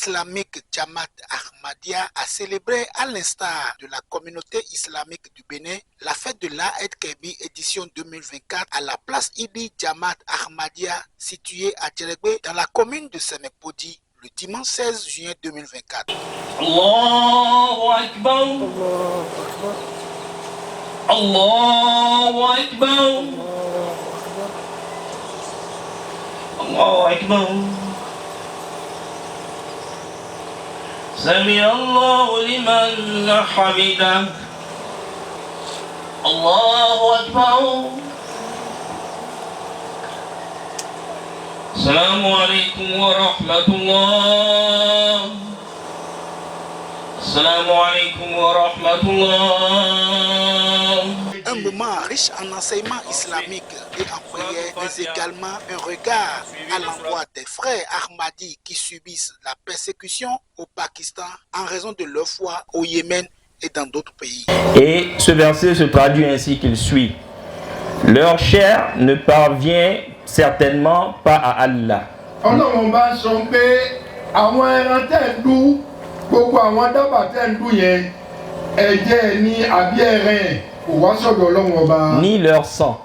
islamique Jamaat Ahmadiyya a célébré à l'instar de la communauté islamique du Bénin la fête de l'Aïd Kébi édition 2024 à la place Idi Jamaat Ahmadiyya située à Djeregbé dans la commune de Semekpodi le dimanche 16 juin 2024. Allahu Akbar. Allahu Akbar. Allahu Akbar. Sami Allahu liman hamidah. Allahu Akbar. Assalamu alaikum wa rahmatullah. Assalamu alaikum wa rahmatullah. Un moment riche en enseignements islamiques et en prière, mais également un regard à l'endroit des frères Ahmadis qui subissent la persécution au Pakistan en raison de leur foi au Yémen et dans d'autres pays. Et ce verset se traduit ainsi qu'il suit. Leur chair ne parvient certainement pas à Allah. Ni leur sang.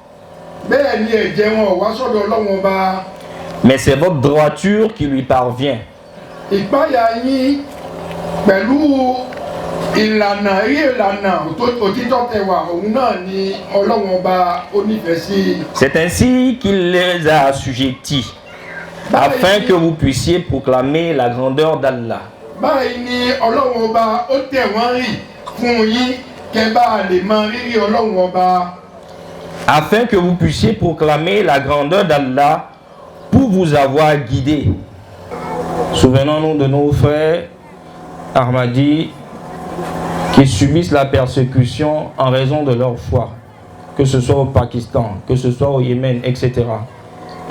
Mais c'est votre droiture qui lui parvient. C'est ainsi qu'il les a assujettis, afin que vous puissiez proclamer la grandeur d'Allah. Afin que vous puissiez proclamer la grandeur d'Allah pour vous avoir guidé. Souvenons-nous de nos frères Ahmadis qui subissent la persécution en raison de leur foi, que ce soit au Pakistan, que ce soit au Yémen, etc.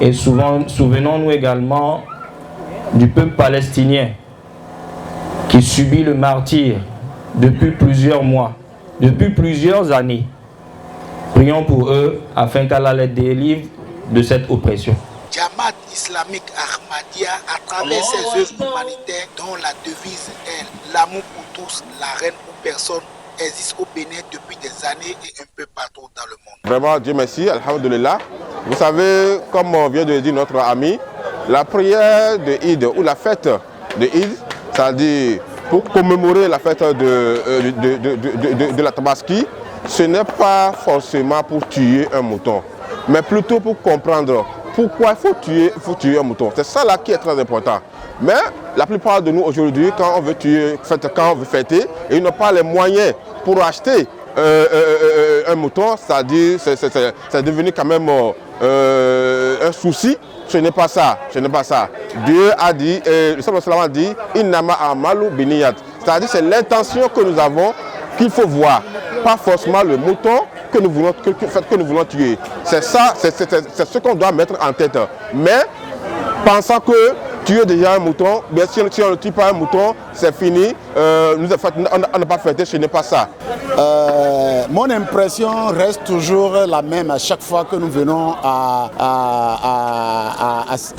Et souvenons-nous également du peuple palestinien qui subit le martyre depuis plusieurs mois, depuis plusieurs années. Prions pour eux afin qu'Allah les délivre de cette oppression. Jamaat islamique Ahmadiyya, à travers ses œuvres humanitaires dont la devise est l'amour pour tous, la reine pour personne, existe au Bénin depuis des années et un peu partout dans le monde. Vraiment, Dieu merci, alhamdulillah. Vous savez, comme vient de le dire notre ami, la prière de Eid ou la fête de Eid, c'est-à-dire pour commémorer la fête de la Tabaski, ce n'est pas forcément pour tuer un mouton, mais plutôt pour comprendre pourquoi il faut tuer un mouton. C'est ça là qui est très important. Mais la plupart de nous aujourd'hui, quand on veut quand on veut fêter, et ils n'ont pas les moyens pour acheter un mouton, c'est-à-dire c'est devenu quand même un souci. Ce n'est pas ça, ce n'est pas ça. Dieu a dit, le Prophète a dit, Innama amalu biniyat. C'est-à-dire c'est l'intention que nous avons qu'il faut voir, pas forcément le mouton que nous voulons tuer. C'est ça, c'est ce qu'on doit mettre en tête. Mais pensant que tuer déjà un mouton, bien sûr, si on ne tue pas un mouton, c'est fini, on n'a pas fêté, ce n'est pas ça. Mon impression reste toujours la même à chaque fois que nous venons à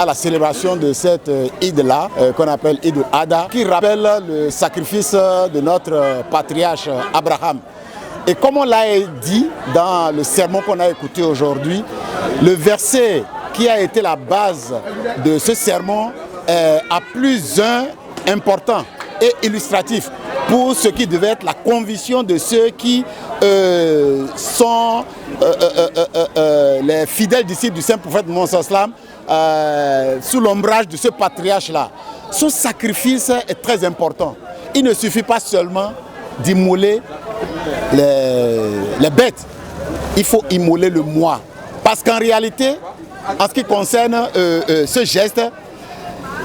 la célébration de cette Eid-là, qu'on appelle Eid al-Adha, qui rappelle le sacrifice de notre patriarche Abraham. Et comme on l'a dit dans le sermon qu'on a écouté aujourd'hui, le verset qui a été la base de ce sermon a plus un important et illustratif pour ce qui devait être la conviction de ceux qui sont les fidèles disciples du Saint-Prophète Mohammed sous l'ombrage de ce patriarche-là. Son sacrifice est très important. Il ne suffit pas seulement d'immoler les bêtes, il faut immoler le moi. Parce qu'en réalité, en ce qui concerne ce geste,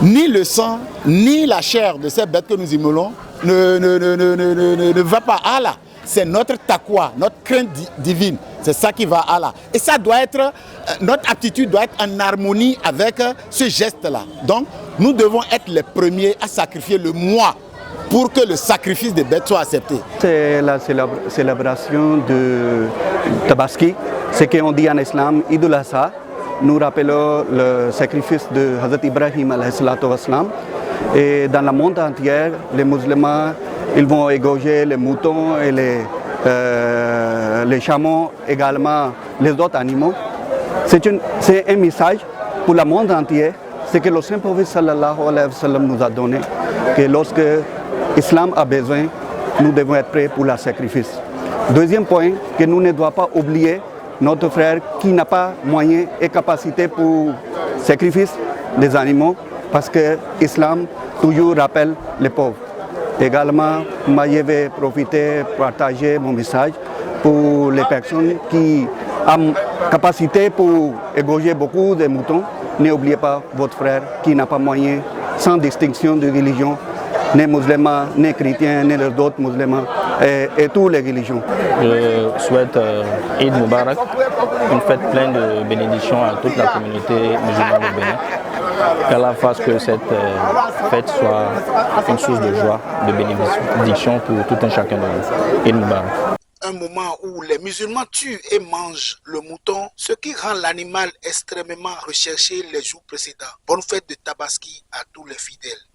ni le sang, ni la chair de ces bêtes que nous immolons ne va pas à Allah. C'est notre taqwa, notre crainte divine. C'est ça qui va à Allah. Et ça doit être, notre attitude doit être en harmonie avec ce geste-là. Donc, nous devons être les premiers à sacrifier le moi pour que le sacrifice des bêtes soit accepté. C'est la célébration de Tabaski, ce qu'on dit en islam, Eid al-Adha. Nous rappelons le sacrifice de Hazrat Ibrahim alayhi salatu wassalam. Et dans le monde entier, les musulmans, ils vont égorger les moutons et les chameaux, également les autres animaux. C'est un message pour le monde entier, c'est que le Saint-Prophète sallallahu alayhi wa sallam nous a donné, que lorsque l'islam a besoin, nous devons être prêts pour le sacrifice. Deuxième point, que nous ne devons pas oublier notre frère qui n'a pas moyen et capacité pour sacrifice des animaux, parce que l'islam toujours rappelle les pauvres. Également, moi je vais profiter pour partager mon message pour les personnes qui ont capacité pour égorger beaucoup de moutons. N'oubliez pas votre frère qui n'a pas moyen, sans distinction de religion, ni musulmans, ni chrétiens, ni les autres musulmans, et toutes les religions. Je souhaite Eid Mubarak, une fête pleine de bénédictions à toute la communauté musulmane au Bénin. Qu'Allah fasse que cette fête soit une source de joie, de bénédiction pour tout un chacun de nous. Eid Mubarak. Un moment où les musulmans tuent et mangent le mouton, ce qui rend l'animal extrêmement recherché les jours précédents. Bonne fête de Tabaski à tous les fidèles.